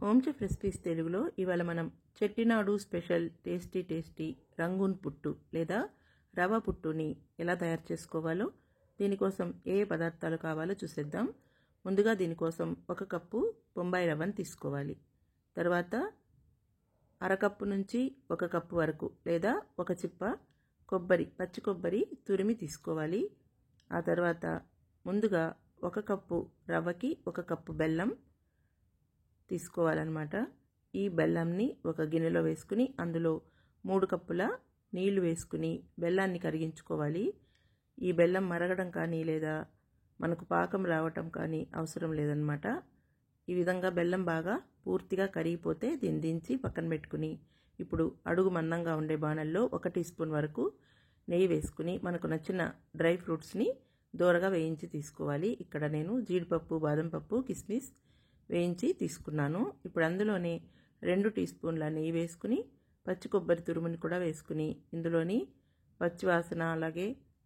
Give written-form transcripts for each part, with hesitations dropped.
Home chef recipes తెలుగులో ఇవాళ మనం చెట్టినాడు స్పెషల్ టేస్టీ రంగూన్ పుట్టు లేదా రవ పుట్టుని ఎలా తయారు చేసుకోవాలో, దీనికోసం ఏ పదార్థాలు కావాలో చూసేద్దాం. ముందుగా దీనికోసం 1 కప్పు బొంబాయి రవ్వను తీసుకోవాలి. తర్వాత అరకప్పు నుంచి 1 కప్పు వరకు లేదా 1 చిప్ప పచ్చి కొబ్బరి తురిమి తీసుకోవాలి. ఆ తర్వాత ముందుగా 1 కప్పు రవ్వకి 1 కప్పు బెల్లం తీసుకోవాలన్నమాట. ఈ బెల్లంని ఒక గిన్నెలో వేసుకుని అందులో 3 కప్పుల నీళ్లు వేసుకుని బెల్లాన్ని కరిగించుకోవాలి. ఈ బెల్లం మరగడం కానీ లేదా మనకు పాకం రావటం కానీ అవసరం లేదన్నమాట. ఈ విధంగా బెల్లం బాగా పూర్తిగా కరిగిపోతే దీన్ని దించి పక్కన పెట్టుకుని ఇప్పుడు అడుగు మందంగా ఉండే బాణల్లో 1 టీ స్పూన్ వరకు నెయ్యి వేసుకుని మనకు నచ్చిన డ్రై ఫ్రూట్స్ని దోరగా వేయించి తీసుకోవాలి. ఇక్కడ నేను జీడిపప్పు, బాదం పప్పు, కిస్మిస్ వేయించి తీసుకున్నాను. ఇప్పుడు అందులోనే 2 టీ స్పూన్ల నెయ్యి వేసుకుని పచ్చి కొబ్బరి తురుముని కూడా వేసుకుని ఇందులోని పచ్చి వాసన అలాగే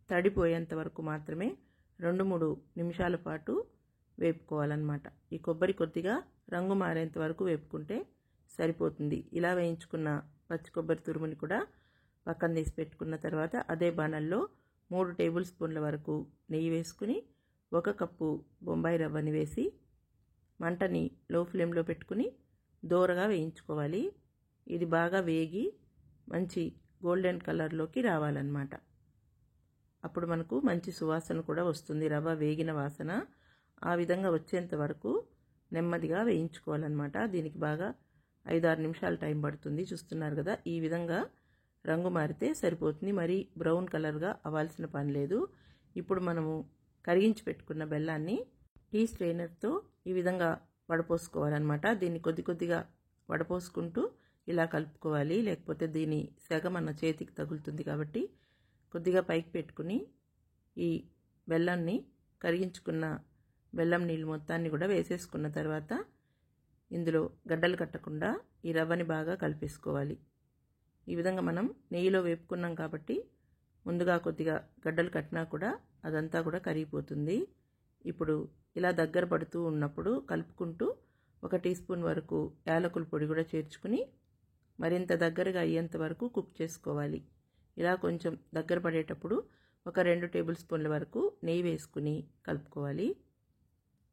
తడిపోయేంత వరకు మాత్రమే 2-3 నిమిషాల పాటు వేపుకోవాలన్నమాట. ఈ కొబ్బరి కొద్దిగా రంగు మారేంత వరకు వేపుకుంటే సరిపోతుంది. ఇలా వేయించుకున్న పచ్చి కొబ్బరి తురుముని కూడా పక్కన తీసి పెట్టుకున్న తర్వాత అదే బాణల్లో 3 టేబుల్ స్పూన్ల వరకు నెయ్యి వేసుకుని 1 కప్పు బొంబాయి రవ్వని వేసి మంటని లో ఫ్లేమ్లో పెట్టుకుని దోరగా వేయించుకోవాలి. ఇది బాగా వేగి మంచి గోల్డెన్ కలర్లోకి రావాలన్నమాట. అప్పుడు మనకు మంచి సువాసన కూడా వస్తుంది, రవ్వ వేగిన వాసన. ఆ విధంగా వచ్చేంత వరకు నెమ్మదిగా వేయించుకోవాలన్నమాట. దీనికి బాగా 5-6 నిమిషాలు టైం పడుతుంది. చూస్తున్నారు కదా, ఈ విధంగా రంగు మారితే సరిపోతుంది. మరీ బ్రౌన్ కలర్గా అవ్వాల్సిన పని లేదు. ఇప్పుడు మనము కరిగించి పెట్టుకున్న బెల్లాన్ని టీ స్ట్రెయినర్తో ఈ విధంగా వడపోసుకోవాలన్నమాట. దీన్ని కొద్దిగా వడపోసుకుంటూ ఇలా కలుపుకోవాలి, లేకపోతే దీని సెగ మన చేతికి తగులుతుంది. కాబట్టి కొద్దిగా పైకి పెట్టుకుని ఈ బెల్లాన్ని కరిగించుకున్న బెల్లం నీళ్ళు మొత్తాన్ని కూడా వేసేసుకున్న తర్వాత ఇందులో గడ్డలు కట్టకుండా ఈ రవ్వని బాగా కలిపేసుకోవాలి. ఈ విధంగా మనం నెయ్యిలో వేపుకున్నాం కాబట్టి ముందుగా కొద్దిగా గడ్డలు కట్టినా కూడా అదంతా కూడా కరిగిపోతుంది. ఇప్పుడు ఇలా దగ్గర పడుతూ ఉన్నప్పుడు కలుపుకుంటూ 1 టీ స్పూన్ వరకు యాలకుల పొడి కూడా చేర్చుకుని మరింత దగ్గరగా అయ్యేంత వరకు కుక్ చేసుకోవాలి. ఇలా కొంచెం దగ్గర పడేటప్పుడు 2 టేబుల్ స్పూన్ల వరకు నెయ్యి వేసుకుని కలుపుకోవాలి.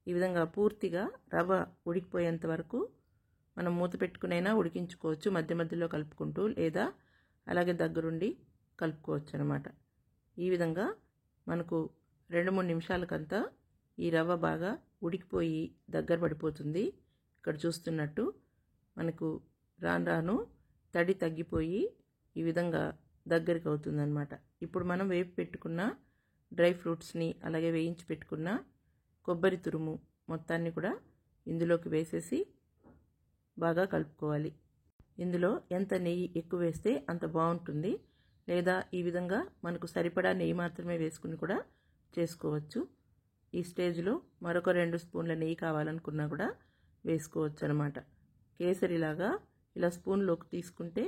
ఈ విధంగా పూర్తిగా రవ్వ ఉడికిపోయేంత వరకు మనం మూత పెట్టుకునైనా ఉడికించుకోవచ్చు, మధ్య మధ్యలో కలుపుకుంటూ, లేదా అలాగే దగ్గరుండి కలుపుకోవచ్చు అన్నమాట. ఈ విధంగా మనకు 2-3 నిమిషాలకంతా ఈ రవ్వ బాగా ఉడికిపోయి దగ్గర పడిపోతుంది. ఇక్కడ చూస్తున్నట్టు మనకు రాను తడి తగ్గిపోయి ఈ విధంగా దగ్గరికి అవుతుందన్నమాట. ఇప్పుడు మనం వేపి పెట్టుకున్న డ్రై ఫ్రూట్స్ని అలాగే వేయించి పెట్టుకున్న కొబ్బరి తురుము మొత్తాన్ని కూడా ఇందులోకి వేసేసి బాగా కలుపుకోవాలి. ఇందులో ఎంత నెయ్యి ఎక్కువ వేస్తే అంత బాగుంటుంది, లేదా ఈ విధంగా మనకు సరిపడా నెయ్యి మాత్రమే వేసుకుని కూడా చేసుకోవచ్చు. ఈ స్టేజ్లో మరొక 2 స్పూన్ల నెయ్యి కావాలనుకున్నా కూడా వేసుకోవచ్చు అనమాట. కేసరిలాగా ఇలా స్పూన్లోకి తీసుకుంటే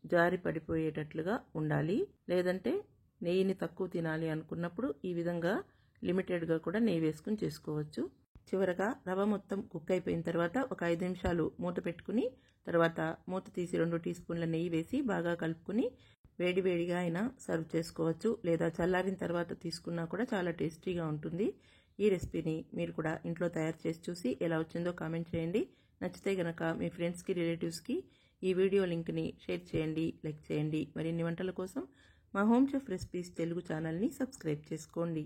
జారి పడిపోయేటట్లుగా ఉండాలి. లేదంటే నెయ్యిని తక్కువ తినాలి అనుకున్నప్పుడు ఈ విధంగా లిమిటెడ్గా కూడా నెయ్యి వేసుకుని చేసుకోవచ్చు. చివరగా రవ్వ మొత్తం కుక్ అయిపోయిన తర్వాత ఒక 5 నిమిషాలు మూత పెట్టుకుని తర్వాత మూత తీసి 2 టీ స్పూన్ల నెయ్యి వేసి బాగా కలుపుకుని వేడిగా అయినా సర్వ్ చేసుకోవచ్చు, లేదా చల్లారిన తర్వాత తీసుకున్నా కూడా చాలా టేస్టీగా ఉంటుంది. ఈ రెసిపీని మీరు కూడా ఇంట్లో తయారు చేసి చూసి ఎలా వచ్చిందో కామెంట్ చేయండి. నచ్చితే గనక మీ ఫ్రెండ్స్కి, రిలేటివ్స్కి ఈ వీడియో లింక్ని షేర్ చేయండి, లైక్ చేయండి. మరిన్ని వంటల కోసం మా హోమ్ చెఫ్ రెసిపీస్ తెలుగు ఛానల్ని సబ్స్క్రైబ్ చేసుకోండి.